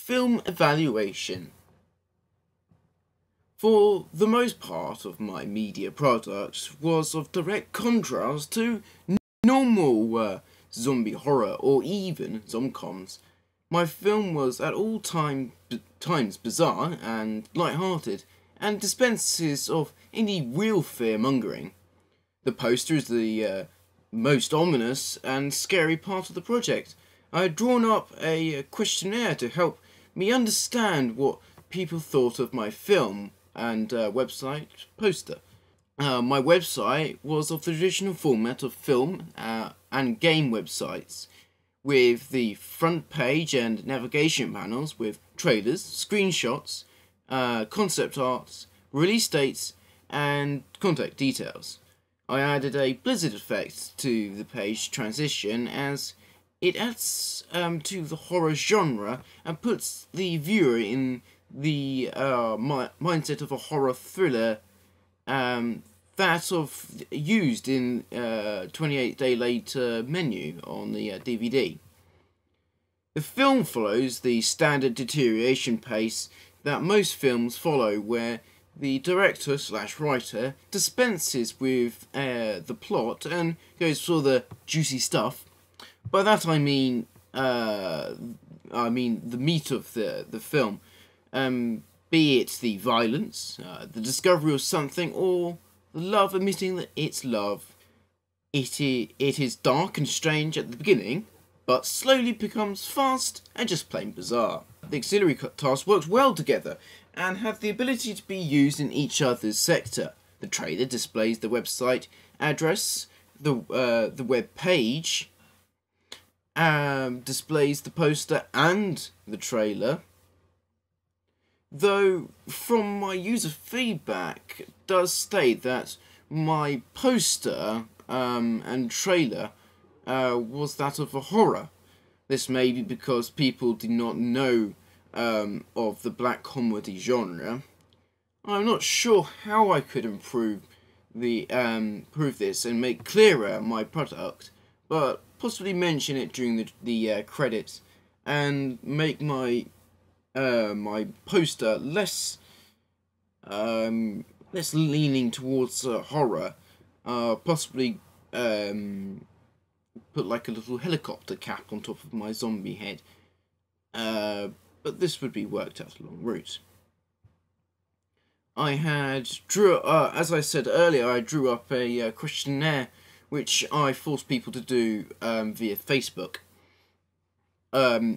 Film evaluation. For the most part of my media product was of direct contrast to normal zombie horror or even zomcoms. My film was at all times bizarre and light-hearted and dispenses of any real fear-mongering. The poster is the most ominous and scary part of the project. I had drawn up a questionnaire to help me understand what people thought of my film and website poster. My website was of the traditional format of film and game websites, with the front page and navigation panels with trailers, screenshots, concept arts, release dates, and contact details. I added a Blizzard effect to the page transition as it adds to the horror genre and puts the viewer in the mindset of a horror thriller that of used in 28 Day Later menu on the DVD. The film follows the standard deterioration pace that most films follow, where the director/writer dispenses with the plot and goes for the juicy stuff. By that I mean the meat of the film, be it the violence, the discovery of something, or the love admitting that it's love. It is dark and strange at the beginning, but slowly becomes fast and just plain bizarre. The auxiliary tasks worked well together and have the ability to be used in each other's sector. The trailer displays the website address, the web page displays the poster and the trailer. Though from my user feedback does state that my poster and trailer was that of a horror. This may be because people did not know of the black comedy genre. I'm not sure how I could improve this and make clearer my product, but possibly mention it during the credits and make my my poster less leaning towards horror. Possibly put like a little helicopter cap on top of my zombie head. But this would be worked out a long route. I had as I said earlier, I drew up a questionnaire which I forced people to do via Facebook. I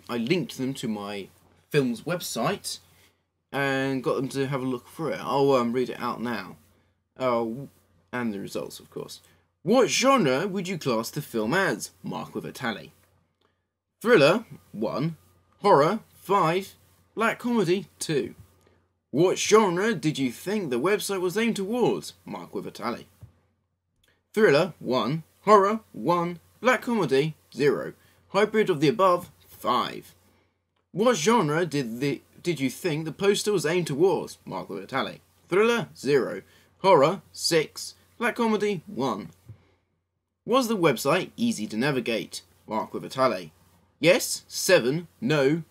linked them to my film's website and got them to have a look through it. I'll read it out now. And the results, of course. What genre would you class the film as? Mark with a tally. Thriller, 1. Horror, 5. Black comedy, 2. What genre did you think the website was aimed towards? Mark with a tally. Thriller, 1. Horror, 1. Black comedy, 0. Hybrid of the above, 5. What genre did you think the poster was aimed towards? Mark with a tally. Thriller, 0. Horror, 6. Black comedy, 1. Was the website easy to navigate? Mark with a tally. Yes, 7. No,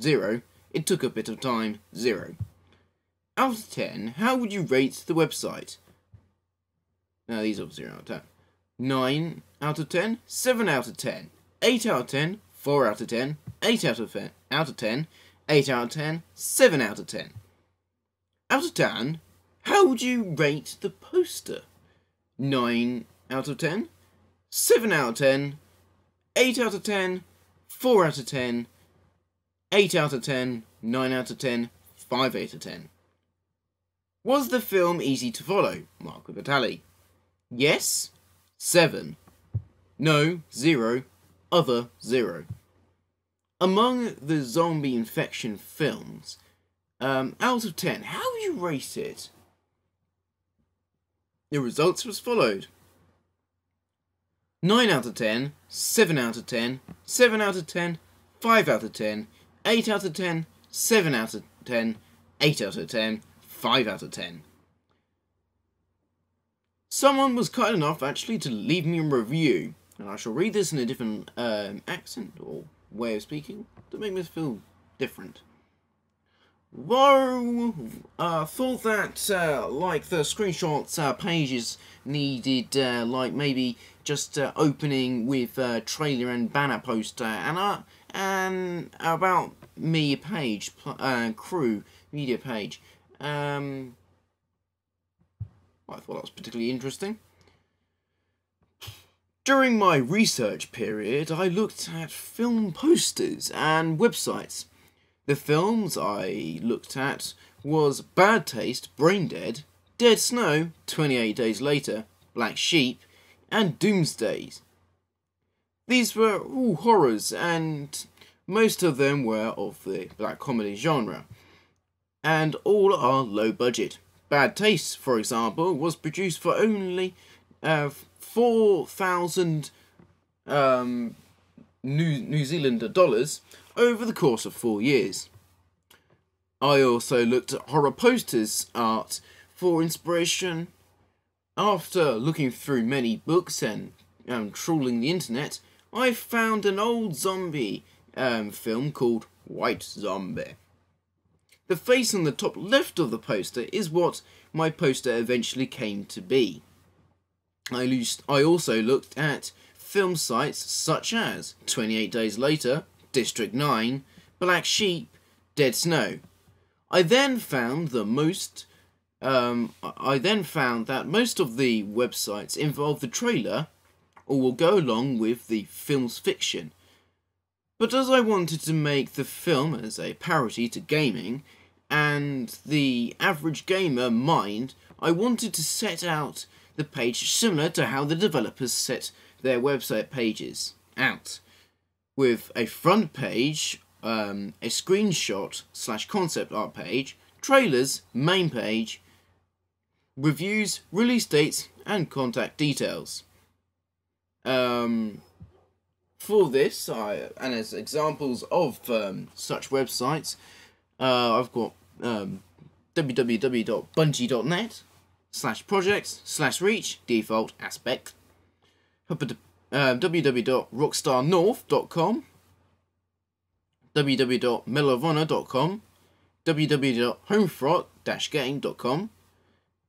0. It took a bit of time, 0. Out of 10, how would you rate the website? Now these are 0 out of 10. 9 out of 10, 7 out of 10, 8 out of 10, 4 out of 10, 8 out of 10, 8 out of 10, 7 out of 10. Out of 10, how would you rate the poster? 9 out of 10, 7 out of 10, 8 out of 10, 4 out of 10, 8 out of 10, 9 out of 10, 5 out of 10. Was the film easy to follow? Mark with a tally. Yes, 7. No, 0. Other, 0. Among the zombie infection films, out of 10, how would you rate it? The results were as followed. 9 out of 10, 7 out of 10, 7 out of 10, 5 out of 10, 8 out of 10, 7 out of 10, 8 out of 10, 5 out of 10. Someone was kind enough actually to leave me a review, and I shall read this in a different accent or way of speaking to make me feel different. Though, thought that, like, the screenshots pages needed, like, maybe just opening with trailer and banner poster and about me page, crew media page. I thought that was particularly interesting. During my research period, I looked at film posters and websites. The films I looked at was Bad Taste, Brain Dead, Dead Snow, 28 Days Later, Black Sheep, and Doomsday. These were all horrors, and most of them were of the black comedy genre, and all are low budget. Bad Taste, for example, was produced for only 4,000 New Zealand dollars over the course of 4 years. I also looked at horror posters art for inspiration. After looking through many books and trawling the internet, I found an old zombie film called White Zombie. The face on the top left of the poster is what my poster eventually came to be. I also looked at film sites such as 28 Days Later, District 9, Black Sheep, Dead Snow. I then found that most of the websites involve the trailer or will go along with the film's fiction. But as I wanted to make the film as a parody to gaming and the average gamer mind, I wanted to set out the page similar to how the developers set their website pages out, with a front page, a screenshot / concept art page, trailers, main page, reviews, release dates, and contact details. For this, and as examples of such websites, I've got www.bungie.net/projects/reach default aspect, www.rockstarnorth.com, www.medalofhonor.com, www.homefront-game.com,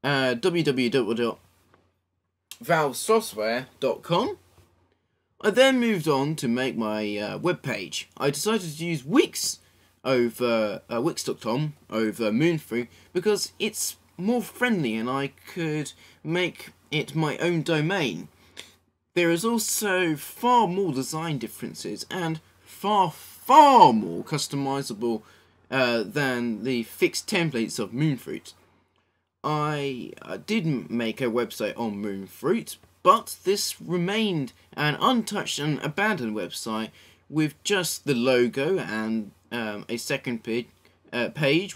www.valvesoftware.com. I then moved on to make my web page. I decided to use Wix over Wix.com over Moonfruit because it's more friendly and I could make it my own domain. There is also far more design differences and far more customizable than the fixed templates of Moonfruit. I didn't make a website on Moonfruit, but this remained an untouched and abandoned website with just the logo and a second page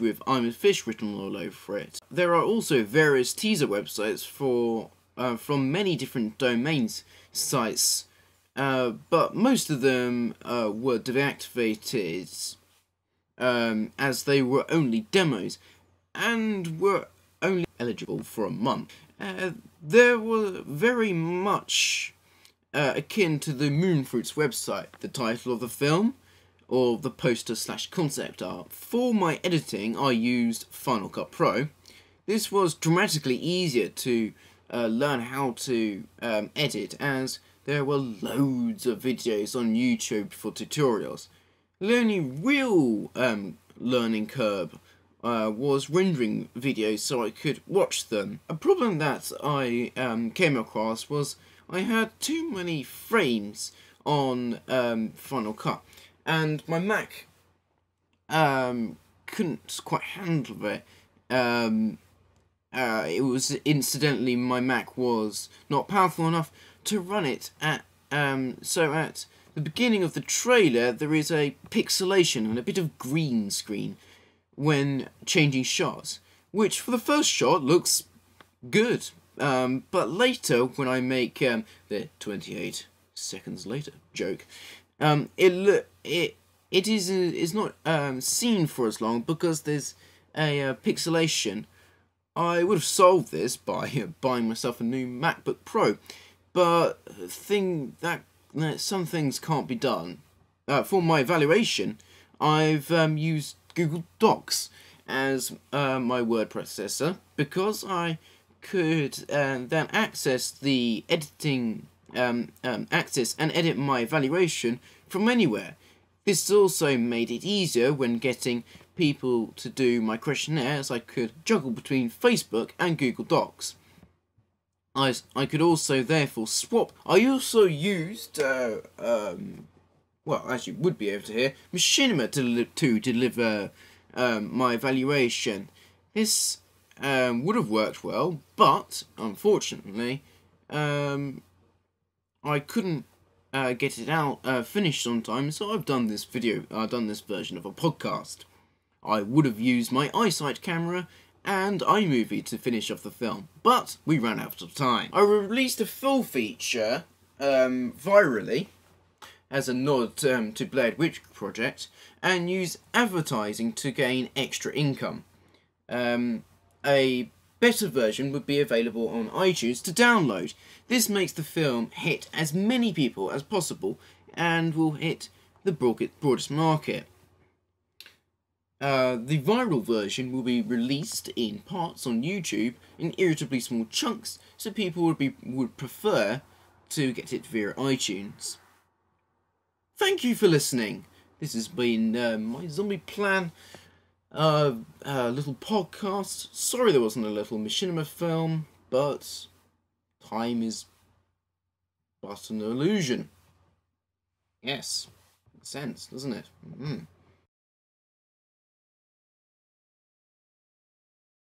with I'm a Fish written all over it. There are also various teaser websites from many different domains sites, but most of them were deactivated as they were only demos and were only eligible for a month. They were very much akin to the Moonfruit's website, the title of the film, or the poster / concept art. For my editing, I used Final Cut Pro. This was dramatically easier to learn how to edit, as there were loads of videos on YouTube for tutorials. The only real learning curve was rendering videos so I could watch them. A problem that I came across was I had too many frames on Final Cut, and my Mac couldn't quite handle it. It was, incidentally, my Mac was not powerful enough to run it at, so at the beginning of the trailer there is a pixelation and a bit of green screen when changing shots, which for the first shot looks good, but later when I make the 28 seconds later joke, it is not seen for as long because there's a pixelation. I would have solved this by buying myself a new MacBook Pro, but some things can't be done. for my evaluation, I've used Google Docs as my word processor because I could then access the editing, access and edit my evaluation from anywhere. This also made it easier when getting people to do my questionnaire, as I could juggle between Facebook and Google Docs. I could also therefore swap. I also used, well, as you would be able to hear, Machinima to deliver my evaluation. This would have worked well, but unfortunately, I couldn't get it out finished on time, so I've done this version of a podcast. I would have used my iSight camera and iMovie to finish off the film, but we ran out of time. I released a full feature virally as a nod to Blair Witch Project and used advertising to gain extra income. A better version would be available on iTunes to download. This makes the film hit as many people as possible and will hit the broadest market. The viral version will be released in parts on YouTube in irritably small chunks, so people would prefer to get it via iTunes. Thank you for listening. This has been my Zombie-Plan little podcast. Sorry there wasn't a little Machinima film, but time is but an illusion. Yes, makes sense, doesn't it?